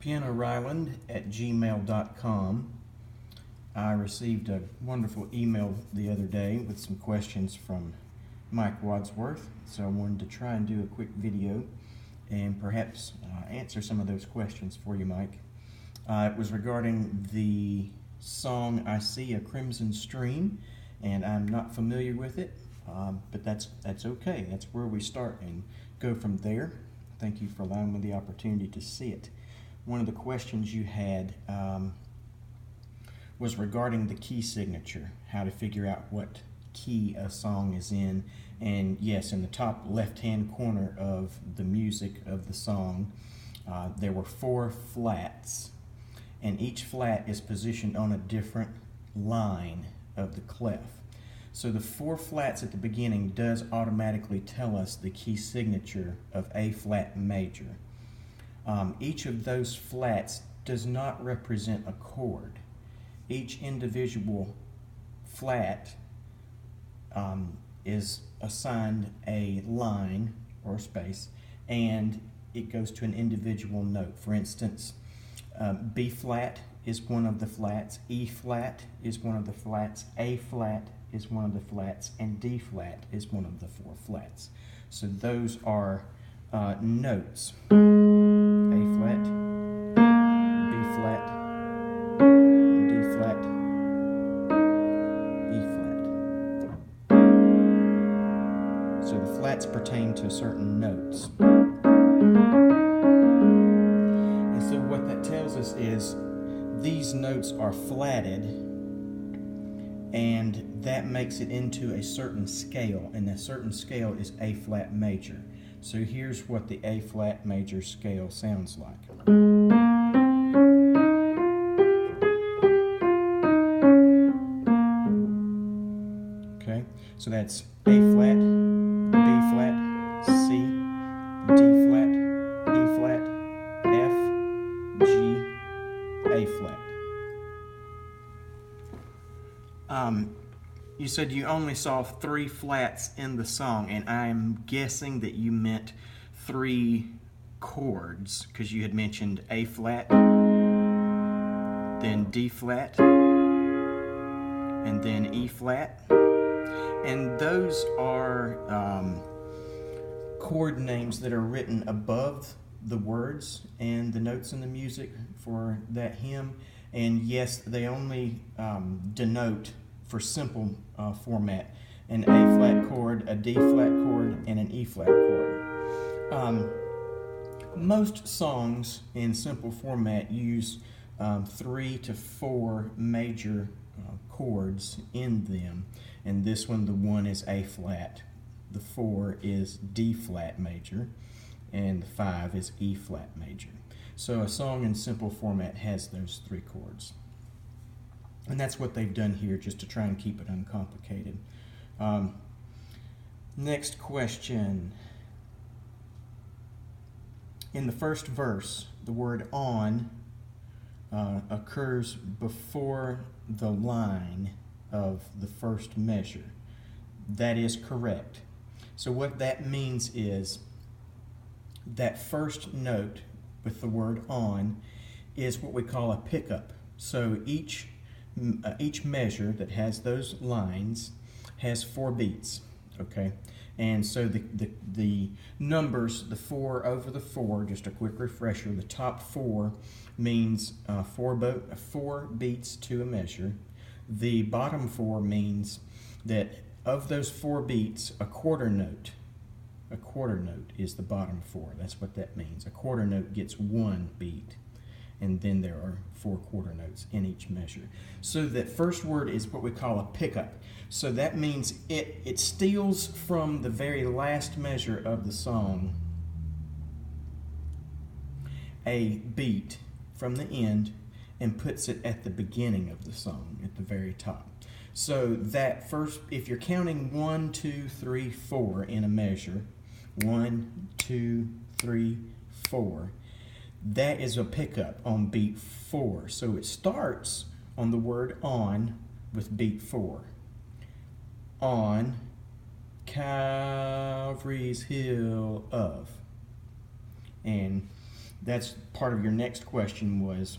pianoryland@gmail.com. I received a wonderful email the other day with some questions from Mike Wadsworth, so I wanted to try and do a quick video and perhaps answer some of those questions for you, Mike. It was regarding the song "I See a Crimson Stream," and I'm not familiar with it, but that's okay. That's where we start and go from there. Thank you for allowing me the opportunity to see it. One of the questions you had was regarding the key signature, how to figure out what key a song is in. And yes, in the top left-hand corner of the music of the song, there were 4 flats, and each flat is positioned on a different line of the clef. So the 4 flats at the beginning does automatically tell us the key signature of A flat major. Each of those flats does not represent a chord. Each individual flat is assigned a line or space, and it goes to an individual note. For instance, B flat is one of the flats, E flat is one of the flats, A flat is one of the flats, and D flat is one of the 4 flats. So those are notes. A flat, B flat, D flat, E flat. So the flats pertain to certain notes. And so what that tells us is these notes are flatted, and that makes it into a certain scale, and that certain scale is A flat major. So here's what the A flat major scale sounds like. Okay, so that's A flat, B flat, C, D flat, E flat, F, G, A flat. You said you only saw 3 flats in the song, and I'm guessing that you meant 3 chords, because you had mentioned A flat, then D flat, and then E flat. And those are chord names that are written above the words and the notes in the music for that hymn. And yes, they only denote, for simple format, an A flat chord, a D flat chord, and an E flat chord. Most songs in simple format use 3 to 4 major chords in them, and this one, the 1 is A flat, the 4 is D flat major, and the 5 is E flat major. So a song in simple format has those 3 chords. And that's what they've done here, just to try and keep it uncomplicated. Next question. In the first verse, the word "on" occurs before the line of the first measure. That is correct. So what that means is that first note with the word "on" is what we call a pickup. So each measure that has those lines has 4 beats, okay? And so the numbers, the 4 over the 4, just a quick refresher, the top 4 means 4 beats to a measure. The bottom 4 means that of those 4 beats, a quarter note is the bottom 4. That's what that means. A quarter note gets 1 beat, and then there are 4 quarter notes in each measure. So that first word is what we call a pickup. So that means it steals from the very last measure of the song a beat from the end and puts it at the beginning of the song, at the very top. So that first, if you're counting 1, 2, 3, 4 in a measure, 1, 2, 3, 4, that is a pickup on beat 4. So it starts on the word "on" with beat 4. On Calvary's hill of. And That's part of your next question was,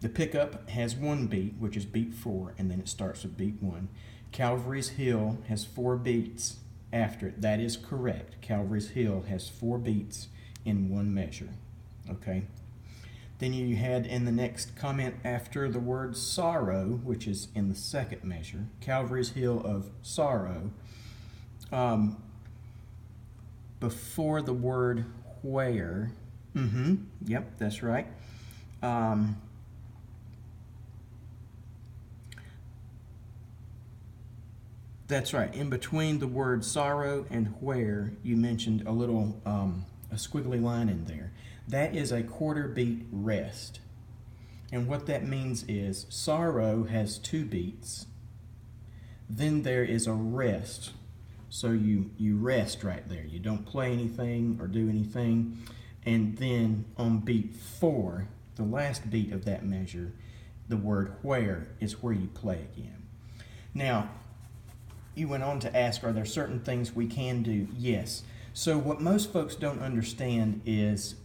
the pickup has 1 beat, which is beat 4, and then it starts with beat 1. Calvary's Hill has 4 beats after it. That is correct. Calvary's Hill has 4 beats in 1 measure. Okay. Then you had in the next comment after the word sorrow, which is in the 2nd measure, Calvary's Hill of Sorrow, before the word where. Yep, that's right. That's right. In between the word sorrow and where, you mentioned a little a squiggly line in there. That is a quarter beat rest. And what that means is sorrow has 2 beats. Then there is a rest. So you rest right there. You don't play anything or do anything. And then on beat 4, the last beat of that measure, the word where is where you play again. Now, you went on to ask, are there certain things we can do? Yes. So what most folks don't understand is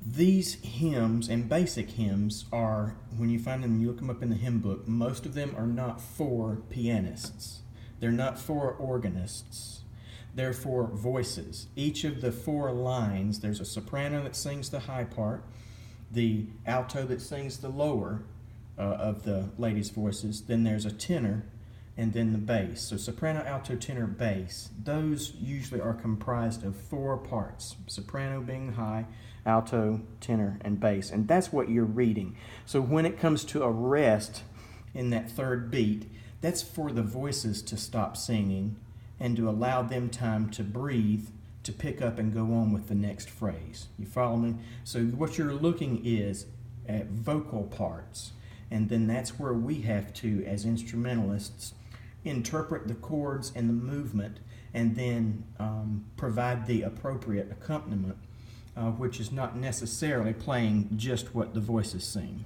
these hymns and basic hymns are, when you find them, you look them up in the hymn book, most of them are not for pianists. They're not for organists. They're for voices. Each of the 4 lines, there's a soprano that sings the high part, the alto that sings the lower of the ladies' voices, then there's a tenor, and then the bass. So soprano, alto, tenor, bass. Those usually are comprised of 4 parts. Soprano being high, alto, tenor, and bass. And that's what you're reading. So when it comes to a rest in that 3rd beat, that's for the voices to stop singing and to allow them time to breathe, to pick up and go on with the next phrase. You follow me? So what you're looking is at vocal parts. And then that's where we have to, as instrumentalists, interpret the chords and the movement, and then provide the appropriate accompaniment, which is not necessarily playing just what the voices sing.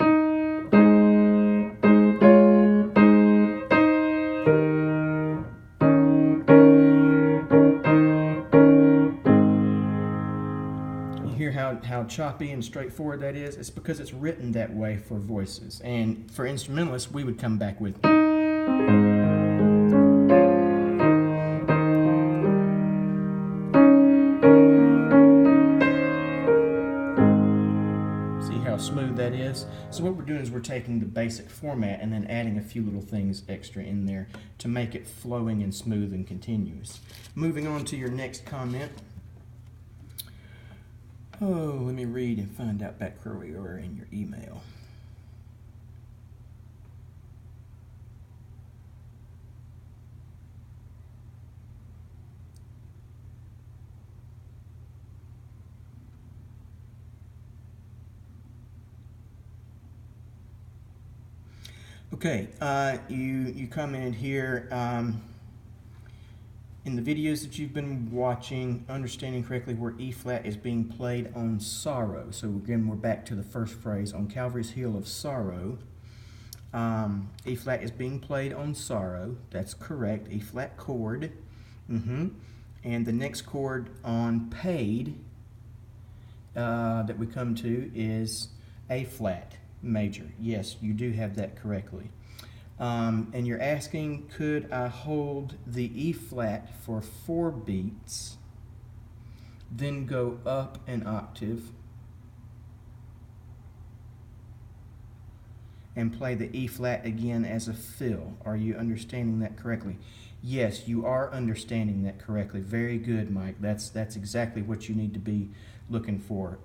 You hear how choppy and straightforward that is? It's because it's written that way for voices. And for instrumentalists, we would come back with smooth that is. So what we're doing is we're taking the basic format and then adding a few little things extra in there to make it flowing and smooth and continuous. Moving on to your next comment. Oh, let me read and find out back where we were in your email. Okay, you commented here, in the videos that you've been watching, understanding correctly where E flat is being played on sorrow. So again, we're back to the first phrase, on Calvary's Hill of Sorrow. E flat is being played on sorrow. That's correct, E flat chord. And the next chord on paid that we come to is A flat major. Yes, you do have that correctly. And you're asking, could I hold the E flat for 4 beats, then go up an octave, and play the E flat again as a fill? Are you understanding that correctly? Yes, you are understanding that correctly. Very good, Mike. That's exactly what you need to be looking for.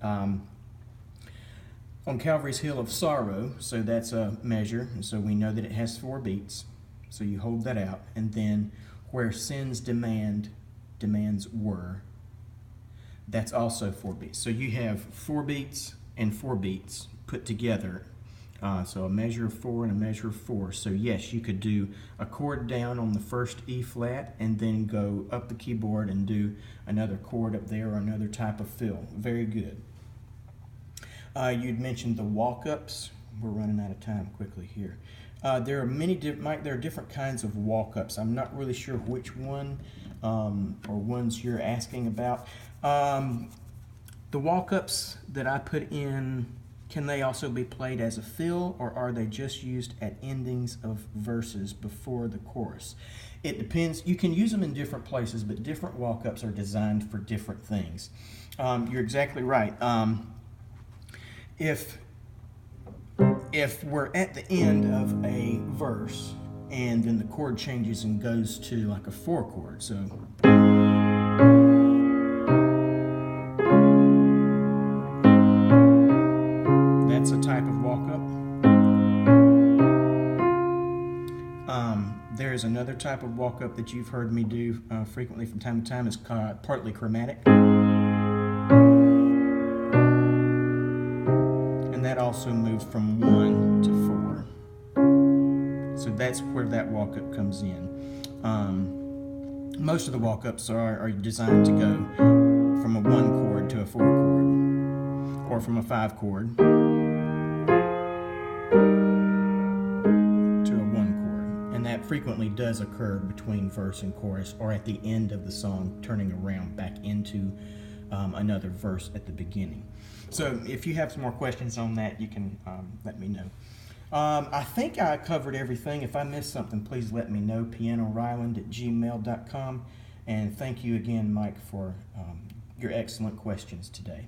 On Calvary's Hill of Sorrow, so that's a measure, and so we know that it has 4 beats, so you hold that out. And then where sin's demands were, that's also 4 beats. So you have 4 beats and 4 beats put together, so a measure of 4 and a measure of 4. So yes, you could do a chord down on the first E flat and then go up the keyboard and do another chord up there or another type of fill. Very good. You'd mentioned the walk-ups. We're running out of time quickly here. There are many, Mike, there are different kinds of walk-ups. I'm not really sure which one or ones you're asking about. The walk-ups that I put in, can they also be played as a fill, or are they just used at endings of verses before the chorus? It depends. You can use them in different places, but different walk-ups are designed for different things. You're exactly right. If we're at the end of a verse and then the chord changes and goes to like a 4 chord, so that's a type of walk-up. There's another type of walk-up that you've heard me do frequently from time to time. It's called partly chromatic. And that also moves from 1 to 4. So that's where that walk-up comes in. Most of the walk-ups are designed to go from a 1 chord to a 4 chord, or from a 5 chord to a 1 chord. And that frequently does occur between verse and chorus, or at the end of the song, turning around back into another verse at the beginning. So if you have some more questions on that, you can let me know. I think I covered everything. If I missed something, please let me know. pianoryland@gmail.com. And thank you again, Mike, for your excellent questions today.